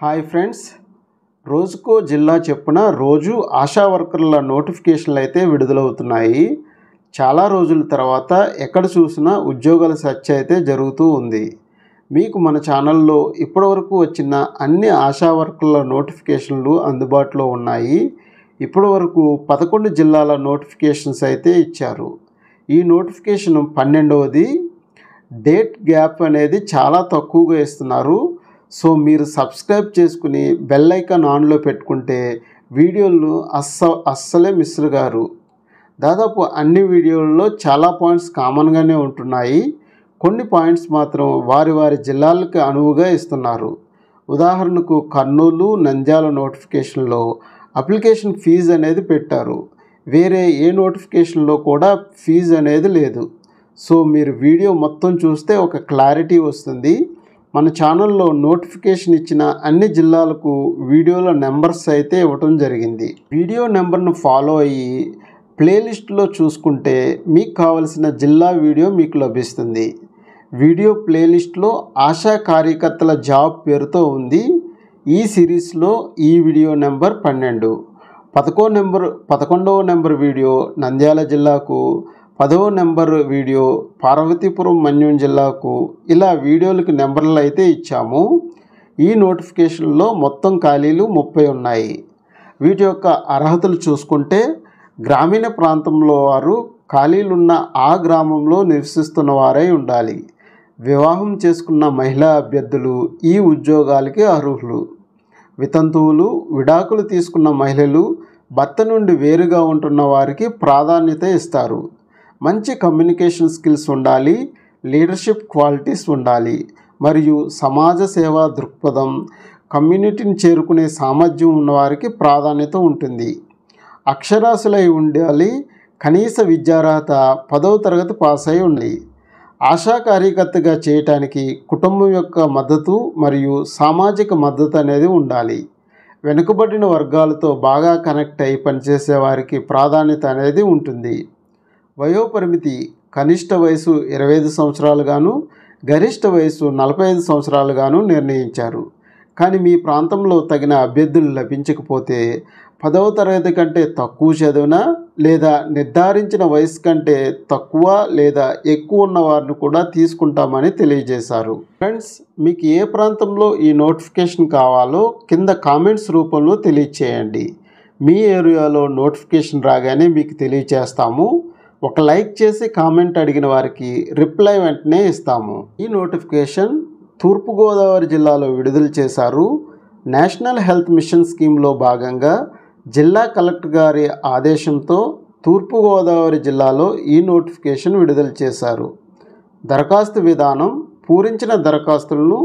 Hi friends, రోజుకో జిల్లా చెప్పున రోజు ఆశా వర్కర్ల నోటిఫికేషన్లు అయితే విడుదలవుతున్నాయి. చాలా రోజుల తర్వాత ఎక్కడ చూసినా ఉద్యోగాల సెర్చ్ అయితే జరుగుతూ ఉంది. మీకు మన ఛానల్లో ఇప్పటివరకు వచ్చిన అన్ని ఆశా వర్కర్ల నోటిఫికేషన్లు అందుబాటులో ఉన్నాయి. ఇప్పటివరకు 11 జిల్లాల నోటిఫికేషన్స్ అయితే ఇచ్చారు. ఈ నోటిఫికేషన్ 12వది. డేట్ గ్యాప్ అనేది చాలా తక్కువగా ఇస్తున్నారు. సో మీరు సబ్స్క్రైబ్ చేసుకుని బెల్ ఐకాన్ ఆన్లో పెట్టుకుంటే వీడియోలు అస్సలే మిస్ గారు. దాదాపు అన్ని వీడియోల్లో చాలా పాయింట్స్ కామన్గానే ఉంటున్నాయి. కొన్ని పాయింట్స్ మాత్రం వారి జిల్లాలకు అనువుగా ఇస్తున్నారు. ఉదాహరణకు కర్నూలు, నంద్యాల నోటిఫికేషన్లో అప్లికేషన్ ఫీజు అనేది పెట్టారు. వేరే ఏ నోటిఫికేషన్లో కూడా ఫీజు అనేది లేదు. సో మీరు వీడియో మొత్తం చూస్తే ఒక క్లారిటీ వస్తుంది. మన ఛానల్లో నోటిఫికేషన్ ఇచ్చిన అన్ని జిల్లాలకు వీడియోల నెంబర్స్ అయితే ఇవ్వటం జరిగింది. వీడియో నెంబర్ను ఫాలో అయ్యి ప్లేలిస్ట్లో చూసుకుంటే మీకు కావలసిన జిల్లా వీడియో మీకు లభిస్తుంది. వీడియో ప్లేలిస్ట్లో ఆశా కార్యకర్తల జాబ్ పేరుతో ఉంది. ఈ సిరీస్లో ఈ వీడియో నెంబర్ 12. 11వ నెంబర్ వీడియో నంద్యాల జిల్లాకు, 10వ నెంబర్ వీడియో పార్వతీపురం మన్యం జిల్లాకు, ఇలా వీడియోలకు నెంబర్లు అయితే ఇచ్చాము. ఈ నోటిఫికేషన్లో మొత్తం ఖాళీలు 30 ఉన్నాయి. వీటి యొక్క అర్హతలు చూసుకుంటే గ్రామీణ ప్రాంతంలో వారు ఖాళీలున్న ఆ గ్రామంలో నివసిస్తున్న వారై ఉండాలి. వివాహం చేసుకున్న మహిళా అభ్యర్థులు ఈ ఉద్యోగాలకి అర్హులు. వితంతువులు, విడాకులు తీసుకున్న మహిళలు, భర్త నుండి వేరుగా ఉంటున్న వారికి ప్రాధాన్యత ఇస్తారు. మంచి కమ్యూనికేషన్ స్కిల్స్ ఉండాలి, లీడర్షిప్ క్వాలిటీస్ ఉండాలి, మరియు సమాజ సేవా దృక్పథం, కమ్యూనిటీని చేరుకునే సామర్థ్యం ఉన్నవారికి ప్రాధాన్యత ఉంటుంది. అక్షరాస్యులై ఉండాలి. కనీస విద్యార్హత 10వ తరగతి పాస్ అయి ఉండాలి. ఆశా కార్యకర్తగా చేయటానికి కుటుంబం యొక్క మద్దతు మరియు సామాజిక మద్దతు అనేది ఉండాలి. వెనుకబడిన వర్గాలతో బాగా కనెక్ట్ అయి పనిచేసే వారికి ప్రాధాన్యత అనేది ఉంటుంది. వయోపరిమితి కనిష్ట వయసు 25 సంవత్సరాలుగాను, గరిష్ట వయసు 45 సంవత్సరాలుగాను నిర్ణయించారు. కానీ మీ ప్రాంతంలో తగిన అభ్యర్థులు లభించకపోతే 10వ తరగతి కంటే తక్కువ చదివిన లేదా నిర్ధారించిన వయసు కంటే తక్కువ లేదా ఎక్కువ ఉన్న వారిని కూడా తీసుకుంటామని తెలియజేశారు. ఫ్రెండ్స్, మీకు ఏ ప్రాంతంలో ఈ నోటిఫికేషన్ కావాలో కింద కామెంట్స్ రూపంలో తెలియచేయండి. మీ ఏరియాలో నోటిఫికేషన్ రాగానే మీకు తెలియచేస్తాము. ఒక లైక్ చేసి కామెంట్ అడిగిన వారికి రిప్లై వెంటనే ఇస్తాము. ఈ నోటిఫికేషన్ తూర్పుగోదావరి జిల్లాలో విడుదల చేశారు. నేషనల్ హెల్త్ మిషన్ స్కీమ్లో భాగంగా జిల్లా కలెక్టర్ గారి ఆదేశంతో తూర్పుగోదావరి జిల్లాలో ఈ నోటిఫికేషన్ విడుదల చేశారు. దరఖాస్తు విధానం: పూరించిన దరఖాస్తులను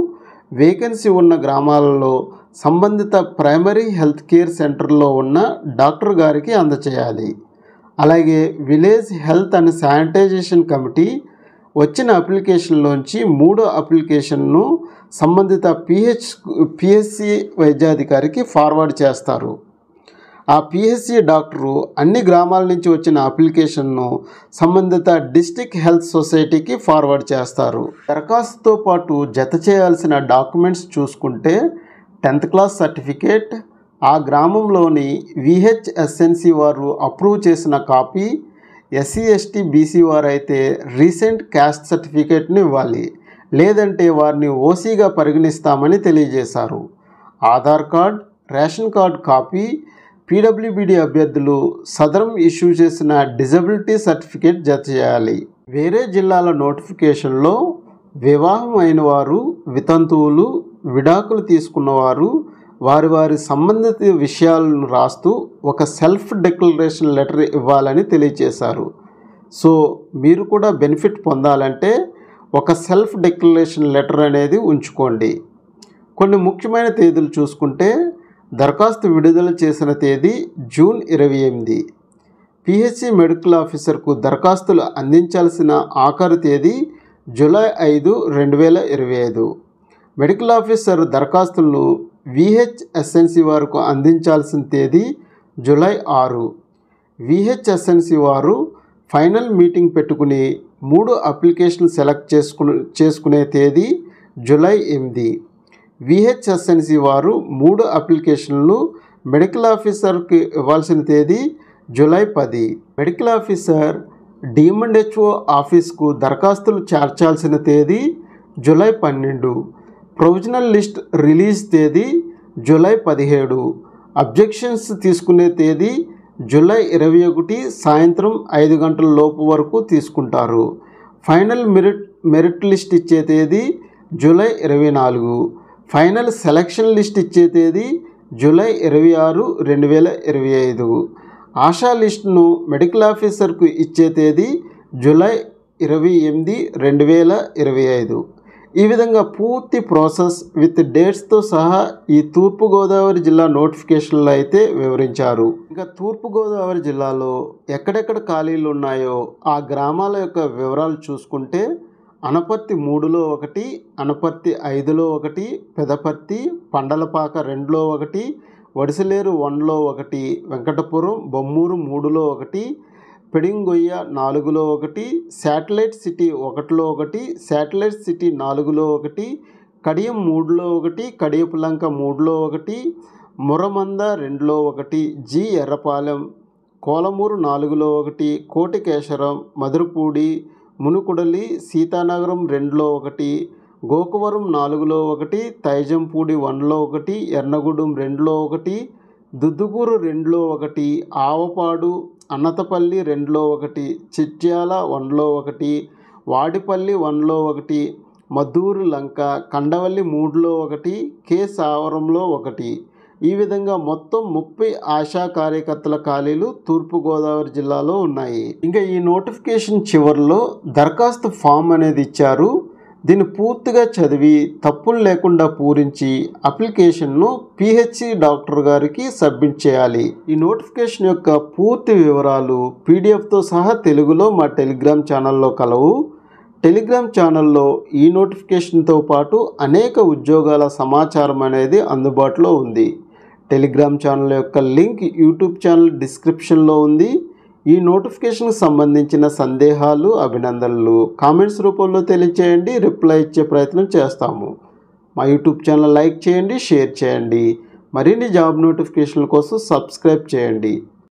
వేకెన్సీ ఉన్న గ్రామాలలో సంబంధిత ప్రైమరీ హెల్త్ కేర్ సెంటర్లో ఉన్న డాక్టర్ గారికి అందచేయాలి. అలాగే village health and sanitization committee వచ్చిన అప్లికేషన్లోంచి 3వ అప్లికేషన్ను సంబంధిత పిహెచ్సి వైద్యాధికారికి ఫార్వర్డ్ చేస్తారు. ఆ పిహెచ్సి డాక్టరు అన్ని గ్రామాల నుంచి వచ్చిన అప్లికేషన్ను సంబంధిత డిస్ట్రిక్ట్ హెల్త్ సొసైటీకి ఫార్వర్డ్ చేస్తారు. దరఖాస్తుతో పాటు జత చేయాల్సిన డాక్యుమెంట్స్ చూసుకుంటే 10th క్లాస్ సర్టిఫికేట్, ఆ గ్రామంలోని విహెచ్ఎస్ఎన్సి వారు అప్రూవ్ చేసిన కాపీ, ఎస్సీ ఎస్టీ బీసీ వారు అయితే రీసెంట్ క్యాస్ట్ సర్టిఫికేట్ని ఇవ్వాలి, లేదంటే వారిని ఓసీగా పరిగణిస్తామని తెలియజేశారు. Aadhaar card, ration card copy, PWBD అభ్యర్థులు సదరం ఇష్యూ చేసిన డిజబిలిటీ సర్టిఫికేట్ జత చేయాలి. వేరే జిల్లాల నోటిఫికేషన్లో వివాహం అయిన వారు, వితంతువులు, విడాకులు తీసుకున్నవారు వారి సంబంధిత విషయాలను రాస్తూ ఒక సెల్ఫ్ డిక్లరేషన్ లెటర్ ఇవ్వాలని తెలియజేశారు. సో మీరు కూడా బెనిఫిట్ పొందాలంటే ఒక సెల్ఫ్ డిక్లరేషన్ లెటర్ అనేది ఉంచుకోండి. కొన్ని ముఖ్యమైన తేదీలు చూసుకుంటే దరఖాస్తు విడుదల చేసిన తేదీ జూన్ 28. పిహెచ్సి మెడికల్ ఆఫీసర్కు దరఖాస్తులు అందించాల్సిన ఆఖరు తేదీ జూలై 5, 2025. మెడికల్ ఆఫీసర్ దరఖాస్తులను విహెచ్ఎస్ఎన్సి వారికి అందించాల్సిన తేదీ జూలై 6. విహెచ్ఎస్ఎన్సి వారు ఫైనల్ మీటింగ్ పెట్టుకుని 3 అప్లికేషన్ సెలెక్ట్ చేసుకునే తేదీ జూలై 8. విహెచ్ఎస్ఎన్సి వారు 3 అప్లికేషన్లు మెడికల్ ఆఫీసర్కి ఇవ్వాల్సిన తేదీ జూలై 10. మెడికల్ ఆఫీసర్ డిఎంఎండ్హెచ్ఓ ఆఫీస్కు దరఖాస్తులు చేర్చాల్సిన తేదీ జూలై 12. ప్రొవిజనల్ లిస్ట్ రిలీజ్ తేదీ జూలై 17. అబ్జెక్షన్స్ తీసుకునే తేదీ జూలై 21 సాయంత్రం 5 గంటల లోపు వరకు తీసుకుంటారు. ఫైనల్ మెరిట్ లిస్ట్ ఇచ్చే తేదీ జూలై 24. ఫైనల్ సెలక్షన్ లిస్ట్ ఇచ్చే తేదీ జూలై 26, 2025. ఆశా లిస్టును మెడికల్ ఆఫీసర్కు ఇచ్చే తేదీ జూలై 28, 2025. ఈ విధంగా పూర్తి ప్రాసెస్ విత్ డేట్స్తో సహా ఈ తూర్పుగోదావరి జిల్లా నోటిఫికేషన్లో అయితే వివరించారు. ఇంకా తూర్పుగోదావరి జిల్లాలో ఎక్కడెక్కడ ఖాళీలు ఉన్నాయో ఆ గ్రామాల యొక్క వివరాలు చూసుకుంటే అనపర్తి 3లో 1, అనపర్తి 5లో 1, పెదపర్తి, పండలపాక 2లో 1, వడిసలేరు 1లో 1, వెంకటపురం, బొమ్మూరు 3లో 1, పెడింగొయ్య 4లో 1, శాటిలైట్ సిటీ 1లో 1, శాటిలైట్ సిటీ 4లో 1, కడియం 3లో 1, కడియపులంక 3లో 1, మురమంద 2లో 1, జి ఎర్రపాలెం, కోలమూరు 4లో 1, కోటికేశ్వరం, మధురపూడి, మునుకుడలి, సీతానగరం 2లో 1, గోకవరం 4లో 1, తైజంపూడి 1లో 1, ఎర్నగూడెం 2లో 1, దుద్దుగూరు 2లో 1, ఆవపాడు, అన్నతపల్లి 2లో 1, చిట్యాల 1లో 1, వాడిపల్లి 1లో 1, మద్దూరు లంక, కండవల్లి 3లో 1, కే సావరంలో 1. ఈ విధంగా మొత్తం 30 ఆశా కార్యకర్తల ఖాళీలు తూర్పుగోదావరి జిల్లాలో ఉన్నాయి. ఇంకా ఈ నోటిఫికేషన్ చివరిలో దరఖాస్తు ఫామ్ అనేది ఇచ్చారు. దీన్ని పూర్తిగా చదివి తప్పులు లేకుండా పూరించి అప్లికేషన్ను పిహెచ్సి డాక్టర్ గారికి సబ్మిట్ చేయాలి. ఈ నోటిఫికేషన్ యొక్క పూర్తి వివరాలు పీడిఎఫ్తో సహా తెలుగులో మా టెలిగ్రామ్ ఛానల్లో కలవు. టెలిగ్రామ్ ఛానల్లో ఈ నోటిఫికేషన్తో పాటు అనేక ఉద్యోగాల సమాచారం అనేది అందుబాటులో ఉంది. టెలిగ్రామ్ ఛానల్ యొక్క లింక్ యూట్యూబ్ ఛానల్ డిస్క్రిప్షన్లో ఉంది. ఈ నోటిఫికేషన్కి సంబంధించిన సందేహాలు, అభినందనలు కామెంట్స్ రూపంలో తెలియచేయండి. రిప్లై ఇచ్చే ప్రయత్నం చేస్తాము. మా యూట్యూబ్ ఛానల్ లైక్ చేయండి, షేర్ చేయండి. మరిన్ని జాబ్ నోటిఫికేషన్ల కోసం సబ్స్క్రైబ్ చేయండి.